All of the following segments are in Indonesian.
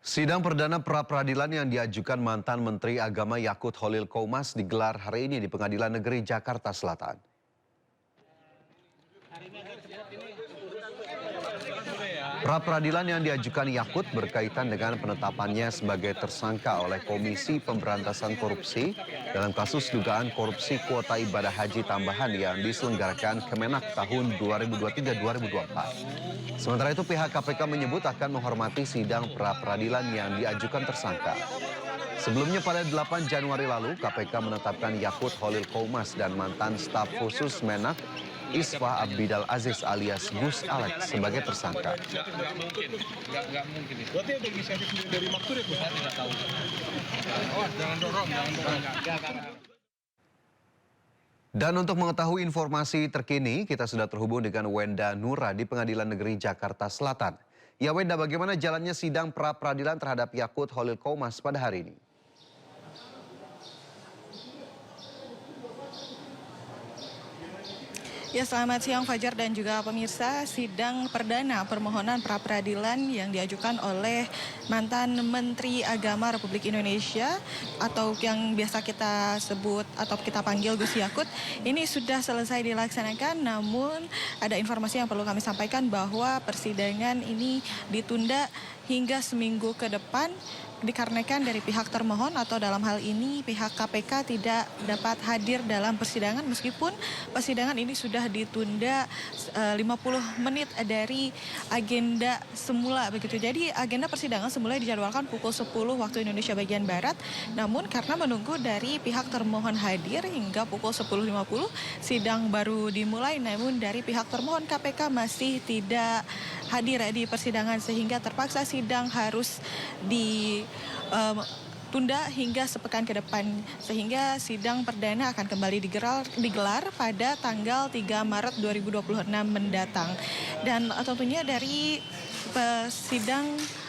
Sidang perdana pra-peradilan yang diajukan mantan Menteri Agama Yakut Khalil Qomas digelar hari ini di Pengadilan Negeri Jakarta Selatan. Pra-peradilan yang diajukan Yakut berkaitan dengan penetapannya sebagai tersangka oleh Komisi Pemberantasan Korupsi dalam kasus dugaan korupsi kuota ibadah haji tambahan yang diselenggarakan Kemenak tahun 2023-2024. Sementara itu pihak KPK menyebut akan menghormati sidang pra-peradilan yang diajukan tersangka. Sebelumnya pada 8 Januari lalu KPK menetapkan Yakut Khalil Qomas dan mantan staf khusus Menak Isfa Abidal Aziz alias Gus Alex sebagai tersangka. Nggak mungkin. Berarti ada inisiatif dari Maktur ya, Bu? Saya tidak tahu. Oh, jangan dorong. Dan untuk mengetahui informasi terkini, kita sudah terhubung dengan Wenda Nura di Pengadilan Negeri Jakarta Selatan. Ya Wenda, bagaimana jalannya sidang pra-peradilan terhadap Yakut Khalil Qomas pada hari ini? Ya, selamat siang Fajar dan juga pemirsa. Sidang perdana permohonan pra-peradilan yang diajukan oleh mantan Menteri Agama Republik Indonesia atau yang biasa kita sebut atau kita panggil Gus Yakut ini sudah selesai dilaksanakan, namun ada informasi yang perlu kami sampaikan bahwa persidangan ini ditunda hingga seminggu ke depan dikarenakan dari pihak termohon atau dalam hal ini pihak KPK tidak dapat hadir dalam persidangan meskipun persidangan ini sudah ditunda 50 menit dari agenda semula begitu. Jadi agenda persidangan semula dijadwalkan pukul 10 waktu Indonesia bagian Barat, namun karena menunggu dari pihak termohon hadir hingga pukul 10.50 sidang baru dimulai, namun dari pihak termohon KPK masih tidak hadir di persidangan sehingga terpaksa sidang harus ditunda hingga sepekan ke depan, sehingga sidang perdana akan kembali digelar pada tanggal 3 Maret 2026 mendatang. Dan tentunya dari sidang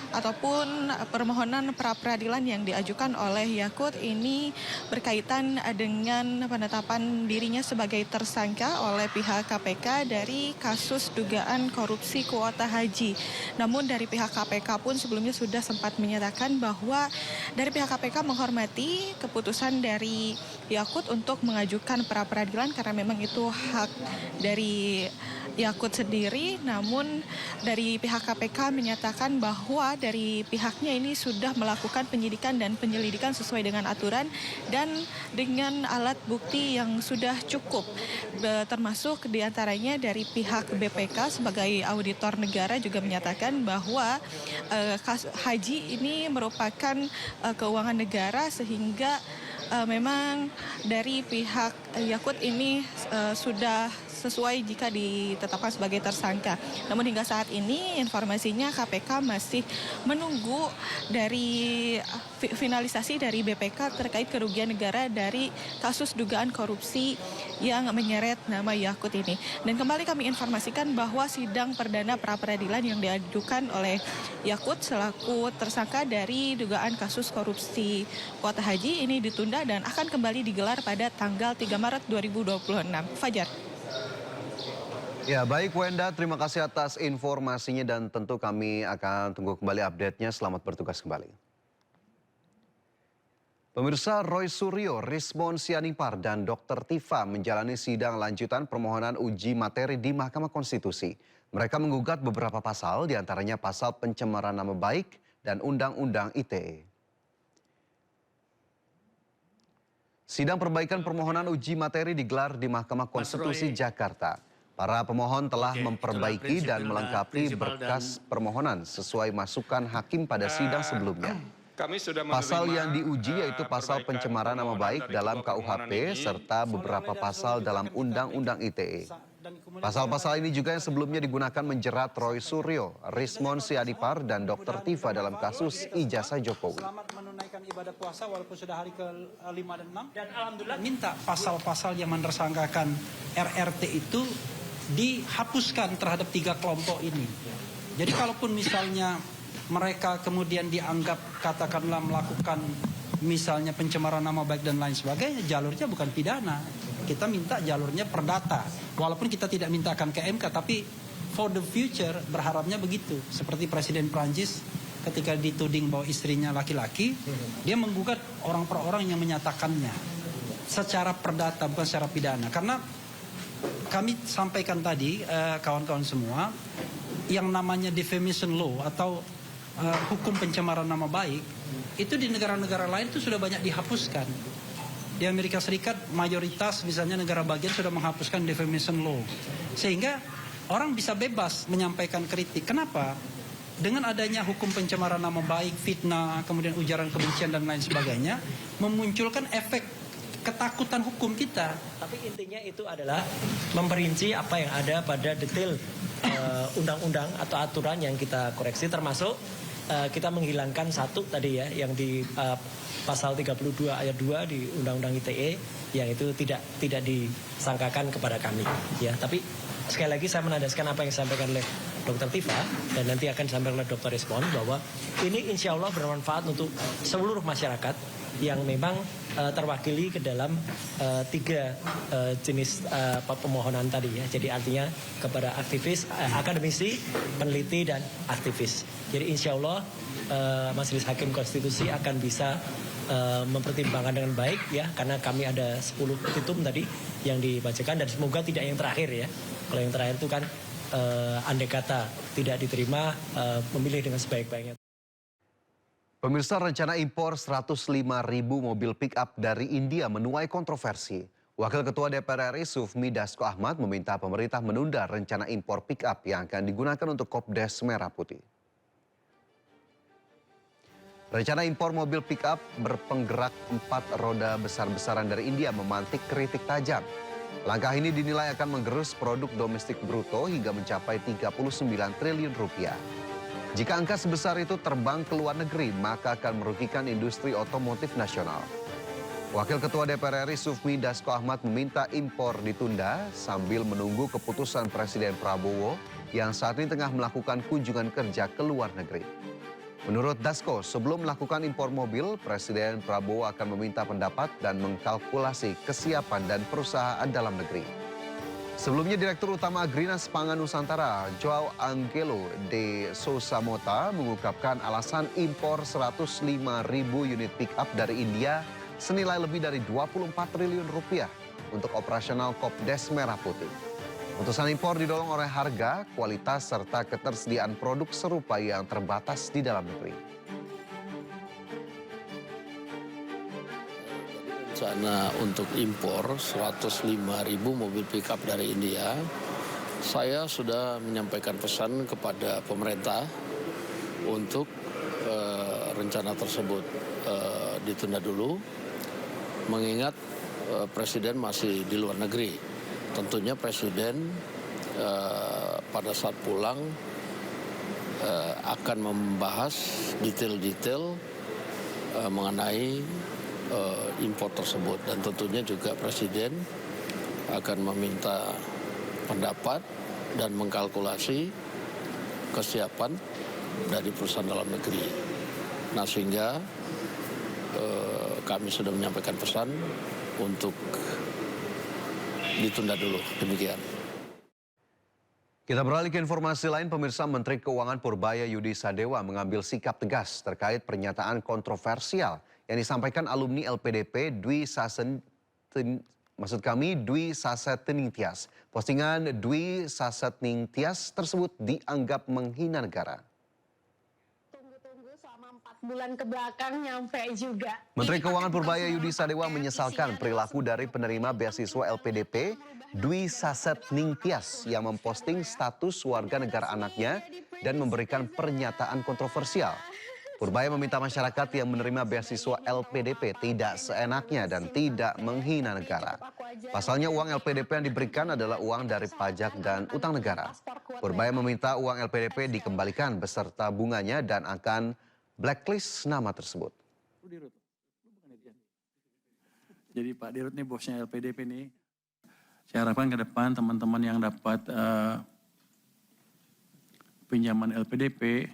ataupun permohonan pra-peradilan yang diajukan oleh Yakut ini berkaitan dengan penetapan dirinya sebagai tersangka oleh pihak KPK dari kasus dugaan korupsi kuota haji. Namun dari pihak KPK pun sebelumnya sudah sempat menyatakan bahwa dari pihak KPK menghormati keputusan dari Yakut untuk mengajukan pra-peradilan karena memang itu hak dari Yakut sendiri, namun dari pihak KPK menyatakan bahwa dari pihaknya ini sudah melakukan penyidikan dan penyelidikan sesuai dengan aturan dan dengan alat bukti yang sudah cukup, termasuk diantaranya dari pihak BPK sebagai auditor negara juga menyatakan bahwa haji ini merupakan keuangan negara sehingga memang dari pihak Yakut ini sudah sesuai jika ditetapkan sebagai tersangka. Namun hingga saat ini informasinya KPK masih menunggu dari finalisasi dari BPK terkait kerugian negara dari kasus dugaan korupsi yang menyeret nama Yakut ini. Dan kembali kami informasikan bahwa sidang perdana pra-peradilan yang diajukan oleh Yakut selaku tersangka dari dugaan kasus korupsi kuota haji ini ditunda dan akan kembali digelar pada tanggal 3 Maret 2026. Fajar. Ya baik Wenda, terima kasih atas informasinya dan tentu kami akan tunggu kembali update-nya. Selamat bertugas kembali. Pemirsa, Roy Suryo, Rismon Sianipar, dan Dr. Tifa menjalani sidang lanjutan permohonan uji materi di Mahkamah Konstitusi. Mereka menggugat beberapa pasal, diantaranya pasal pencemaran nama baik dan Undang-Undang ITE. Sidang perbaikan permohonan uji materi digelar di Mahkamah Konstitusi Jakarta. Para pemohon telah memperbaiki dan melengkapi berkas permohonan sesuai masukan hakim pada sidang sebelumnya. Pasal yang diuji yaitu pasal pencemaran nama baik dalam KUHP serta beberapa pasal dalam Undang-Undang ITE. Pasal-pasal ini juga yang sebelumnya digunakan menjerat Roy Suryo, Rismon Sianipar, dan Dr. Tifa dalam kasus ijazah Jokowi. Selamat menunaikan ibadah puasa walaupun sudah hari ke-5 dan 6. Dan alhamdulillah minta pasal-pasal yang menersangkakan RRT itu dihapuskan terhadap 3 kelompok ini. Jadi kalaupun misalnya mereka kemudian dianggap katakanlah melakukan misalnya pencemaran nama baik dan lain sebagainya, jalurnya bukan pidana. Kita minta jalurnya perdata. Walaupun kita tidak mintakan ke MK, tapi for the future berharapnya begitu. Seperti Presiden Prancis ketika dituding bahwa istrinya laki-laki, dia menggugat orang per orang yang menyatakannya secara perdata bukan secara pidana. Karena kami sampaikan tadi kawan-kawan semua, yang namanya defamation law atau hukum pencemaran nama baik itu di negara-negara lain itu sudah banyak dihapuskan. Di Amerika Serikat mayoritas misalnya negara bagian sudah menghapuskan defamation law. Sehingga orang bisa bebas menyampaikan kritik. Kenapa? Dengan adanya hukum pencemaran nama baik, fitnah, kemudian ujaran kebencian dan lain sebagainya, memunculkan efek ketakutan hukum kita. Tapi intinya itu adalah memperinci apa yang ada pada detail undang-undang atau aturan yang kita koreksi, termasuk kita menghilangkan satu tadi ya, yang di pasal 32 ayat 2 di Undang-Undang ITE yang itu tidak disangkakan kepada kami ya. Tapi sekali lagi saya menandaskan apa yang disampaikan oleh Dr. Tifa dan nanti akan disampaikan oleh Dr. Respon bahwa ini insya Allah bermanfaat untuk seluruh masyarakat yang memang terwakili ke dalam tiga jenis pemohonan tadi ya. Jadi artinya kepada aktivis, akademisi, peneliti dan aktivis. Jadi insya Allah Majelis Hakim Konstitusi akan bisa mempertimbangkan dengan baik ya, karena kami ada 10 petitum tadi yang dibacakan dan semoga tidak yang terakhir ya. Kalau yang terakhir itu kan andai kata tidak diterima, memilih dengan sebaik-baiknya. Pemirsa, rencana impor 105.000 mobil pick-up dari India menuai kontroversi. Wakil Ketua DPR RI Sufmi Dasko Ahmad meminta pemerintah menunda rencana impor pick-up yang akan digunakan untuk Kopdes Merah Putih. Rencana impor mobil pick-up berpenggerak 4 roda besar-besaran dari India memantik kritik tajam. Langkah ini dinilai akan menggerus produk domestik bruto hingga mencapai 39 triliun rupiah. Jika angka sebesar itu terbang ke luar negeri, maka akan merugikan industri otomotif nasional. Wakil Ketua DPR RI Sufmi Dasko Ahmad meminta impor ditunda sambil menunggu keputusan Presiden Prabowo yang saat ini tengah melakukan kunjungan kerja ke luar negeri. Menurut Dasko, sebelum melakukan impor mobil, Presiden Prabowo akan meminta pendapat dan mengkalkulasi kesiapan dan perusahaan dalam negeri. Sebelumnya, Direktur Utama Agrinas Pangan Nusantara, Joao Angelo de Sousa Mota, mengungkapkan alasan impor 105.000 unit pick-up dari India senilai lebih dari 24 triliun rupiah untuk operasional Kopdes Merah Putih. Putusan impor didorong oleh harga, kualitas, serta ketersediaan produk serupa yang terbatas di dalam negeri. Rencana untuk impor 105.000 mobil pickup dari India, saya sudah menyampaikan pesan kepada pemerintah untuk rencana tersebut ditunda dulu, mengingat Presiden masih di luar negeri. Tentunya Presiden pada saat pulang akan membahas detail-detail mengenai impor tersebut, dan tentunya juga Presiden akan meminta pendapat dan mengkalkulasi kesiapan dari perusahaan dalam negeri. Nah, sehingga kami sudah menyampaikan pesan untuk ditunda dulu, demikian. Kita beralih ke informasi lain, pemirsa. Menteri Keuangan Purbaya Yudi Sadewa mengambil sikap tegas terkait pernyataan kontroversial yang disampaikan alumni LPDP Dwi Sasetningtyas. Postingan Dwi Sasetningtyas tersebut dianggap menghina negara. Bulan ke belakang nyampe juga. Menteri Keuangan Purbaya Yudi Sadewa menyesalkan perilaku dari penerima beasiswa LPDP Dwi Sasetningtyas yang memposting status warga negara anaknya dan memberikan pernyataan kontroversial. Purbaya meminta masyarakat yang menerima beasiswa LPDP tidak seenaknya dan tidak menghina negara. Pasalnya uang LPDP yang diberikan adalah uang dari pajak dan utang negara. Purbaya meminta uang LPDP dikembalikan beserta bunganya dan akan blacklist nama tersebut. Jadi Pak Dirut nih bosnya LPDP nih. Saya harapkan ke depan teman-teman yang dapat pinjaman LPDP,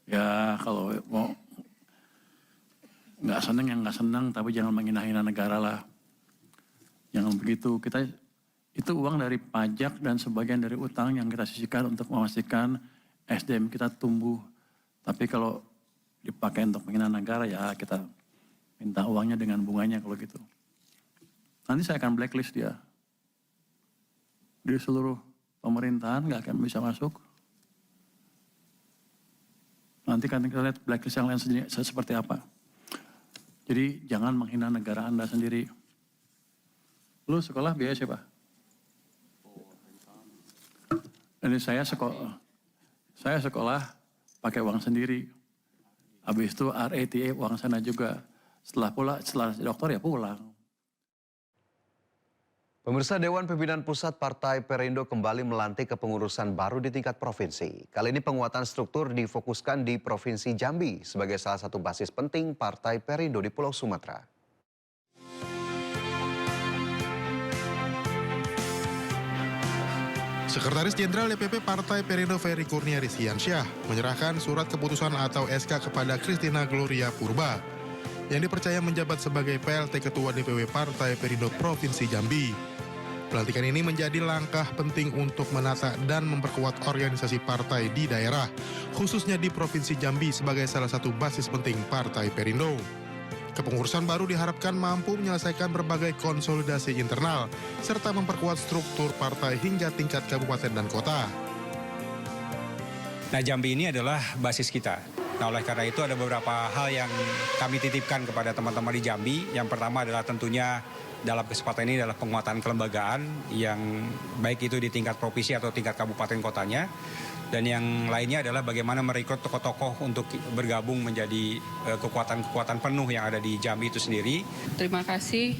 ya kalau mau nggak seneng yang nggak seneng, tapi jangan menghina-hina negara lah. Jangan begitu. Kita itu uang dari pajak dan sebagian dari utang yang kita sisihkan untuk memastikan SDM kita tumbuh Tapi kalau dipakai untuk penghinaan negara ya kita minta uangnya dengan bunganya kalau gitu. Nanti saya akan blacklist dia. Di seluruh pemerintahan nggak akan bisa masuk. Nanti kan kita lihat blacklist yang lain seperti apa. Jadi jangan menghina negara Anda sendiri. Lu sekolah biaya siapa? Jadi saya sekolah pakai uang sendiri. Habis itu RATA uang sana juga. Setelah dokter ya pulang. Pemirsa, Dewan Pimpinan Pusat Partai Perindo kembali melantik kepengurusan baru di tingkat provinsi. Kali ini penguatan struktur difokuskan di Provinsi Jambi sebagai salah satu basis penting Partai Perindo di Pulau Sumatera. Sekretaris Jenderal DPP Partai Perindo Ferry Kurnia Rizkiansyah menyerahkan surat keputusan atau SK kepada Christina Gloria Purba yang dipercaya menjabat sebagai PLT Ketua DPW Partai Perindo Provinsi Jambi. Pelantikan ini menjadi langkah penting untuk menata dan memperkuat organisasi partai di daerah, khususnya di Provinsi Jambi sebagai salah satu basis penting Partai Perindo. Kepengurusan baru diharapkan mampu menyelesaikan berbagai konsolidasi internal, serta memperkuat struktur partai hingga tingkat kabupaten dan kota. Nah, Jambi ini adalah basis kita. Nah, oleh karena itu ada beberapa hal yang kami titipkan kepada teman-teman di Jambi. Yang pertama adalah tentunya dalam kesempatan ini adalah penguatan kelembagaan yang baik itu di tingkat provinsi atau tingkat kabupaten kotanya. Dan yang lainnya adalah bagaimana merekrut tokoh-tokoh untuk bergabung menjadi kekuatan-kekuatan penuh yang ada di Jambi itu sendiri. Terima kasih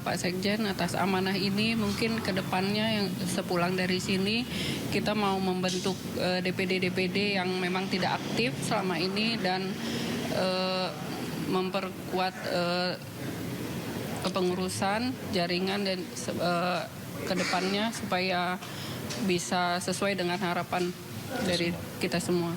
Pak Sekjen atas amanah ini. Mungkin ke depannya yang sepulang dari sini kita mau membentuk DPD-DPD yang memang tidak aktif selama ini dan memperkuat kepengurusan jaringan dan ke depannya supaya bisa sesuai dengan harapan dari kita semua.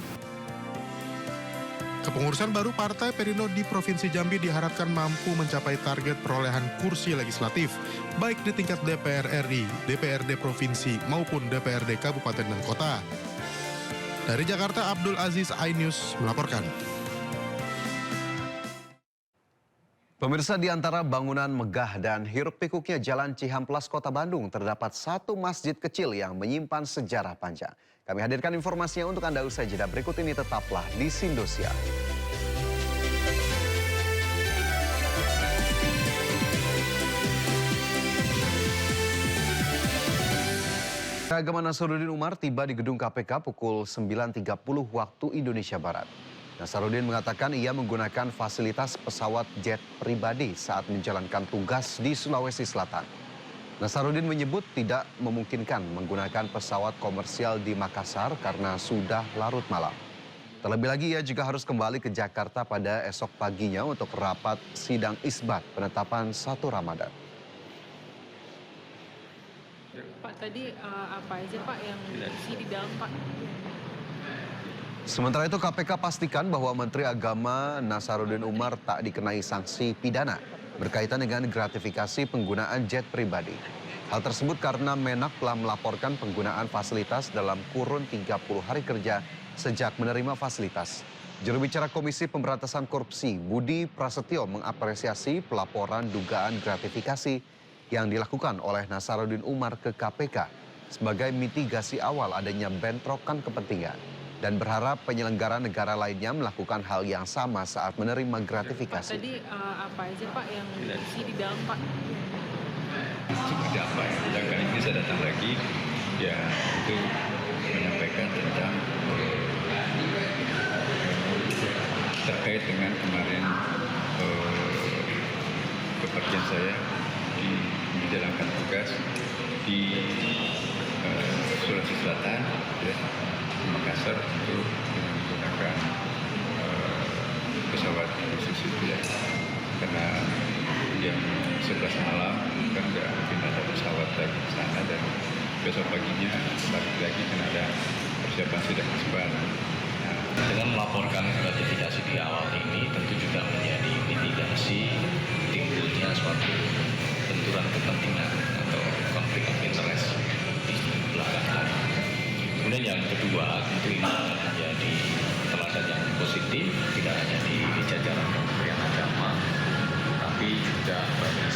Kepengurusan baru Partai Perindo di Provinsi Jambi diharapkan mampu mencapai target perolehan kursi legislatif, baik di tingkat DPR RI, DPRD Provinsi, maupun DPRD Kabupaten dan Kota. Dari Jakarta, Abdul Aziz, iNews melaporkan. Pemirsa, di antara bangunan megah dan hiruk-pikuknya Jalan Cihamplas, Kota Bandung, terdapat satu masjid kecil yang menyimpan sejarah panjang. Kami hadirkan informasinya untuk Anda usai jeda berikut ini, tetaplah di Indosiar. Agama Nasaruddin Umar tiba di gedung KPK pukul 9.30 waktu Indonesia Barat. Nasaruddin mengatakan ia menggunakan fasilitas pesawat jet pribadi saat menjalankan tugas di Sulawesi Selatan. Nasaruddin menyebut tidak memungkinkan menggunakan pesawat komersial di Makassar karena sudah larut malam. Terlebih lagi ia juga harus kembali ke Jakarta pada esok paginya untuk rapat sidang isbat penetapan 1 Ramadan. Pak, tadi apa aja Pak yang diisi di dalam Pak? Sementara itu KPK pastikan bahwa Menteri Agama Nasaruddin Umar tak dikenai sanksi pidana berkaitan dengan gratifikasi penggunaan jet pribadi. Hal tersebut karena Menak telah melaporkan penggunaan fasilitas dalam kurun 30 hari kerja sejak menerima fasilitas. Juru bicara Komisi Pemberantasan Korupsi Budi Prasetyo mengapresiasi pelaporan dugaan gratifikasi yang dilakukan oleh Nasaruddin Umar ke KPK sebagai mitigasi awal adanya bentrokan kepentingan dan berharap penyelenggara negara lainnya melakukan hal yang sama saat menerima gratifikasi. Pak, tadi apa aja Pak yang diisi di dalam Pak? Seperti apa ya? Dan kali ini saya datang lagi, ya itu menyampaikan tentang terkait dengan kemarin pekerjaan saya di menjalankan tugas di Sulawesi Selatan, ya, Makassar untuk menggunakan pesawat khusus itu ya, karena jam 11 malam kan mungkin ada pesawat lagi di sana dan besok paginya balik lagi kan ada persiapan sidang isbat. Dengan melaporkan gratifikasi di awal ini tentu juga menjadi mitigasi timbulnya suatu benturan kepentingan atau konflik of interest di belakang hari. Kemudian yang kedua tentu ini akan menjadi teladan yang Pak